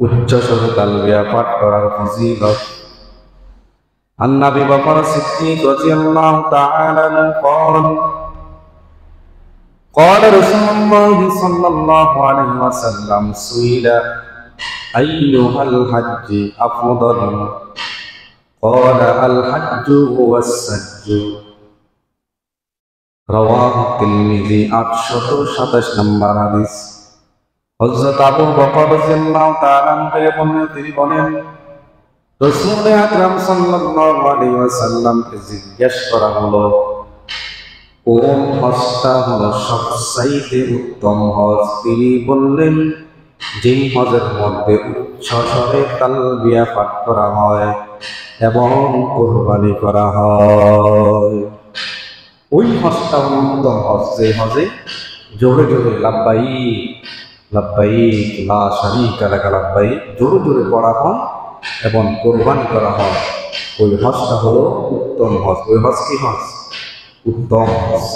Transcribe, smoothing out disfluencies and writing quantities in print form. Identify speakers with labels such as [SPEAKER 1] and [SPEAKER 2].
[SPEAKER 1] উচ্চ স্বরে তালবিয়া পাঠ করার ফজিলত। عن أبي بكر الصديق رضي الله تعالى عنه قال رسول الله صلى الله عليه وسلم سئل أيها الحج أفضل قال الحج هو السج رواه الترمذي 827 নম্বর হাদিস। হযরত আবু বকর রাদিয়াল্লাহু তাআলা আনহু তিনি বলেন রাসূল আকরাম সাল্লাল্লাহু আলাইহি ওয়াসাল্লামকে জিজ্ঞেস করা হলো কোন হজটা হলো সবচাইতে উত্তম হজ। তিনি বললেন যে হজের মধ্যে উচ্চ স্বরে তালবিয়া পাঠ করা হয় এবং কুরবানি করা হয়, ওই হজটা হলো উত্তম হজ। যে হজে জোরে জোরে লাব্বাইক লাব্বাইক লা শারীকা লাক লাব্বাইক জোরে জোরে পড়া হয় এবং কুরবানি করা হয়, ওই হজটা হলো উত্তম হজ। ওই হজ কি হজ? উত্তম হজ।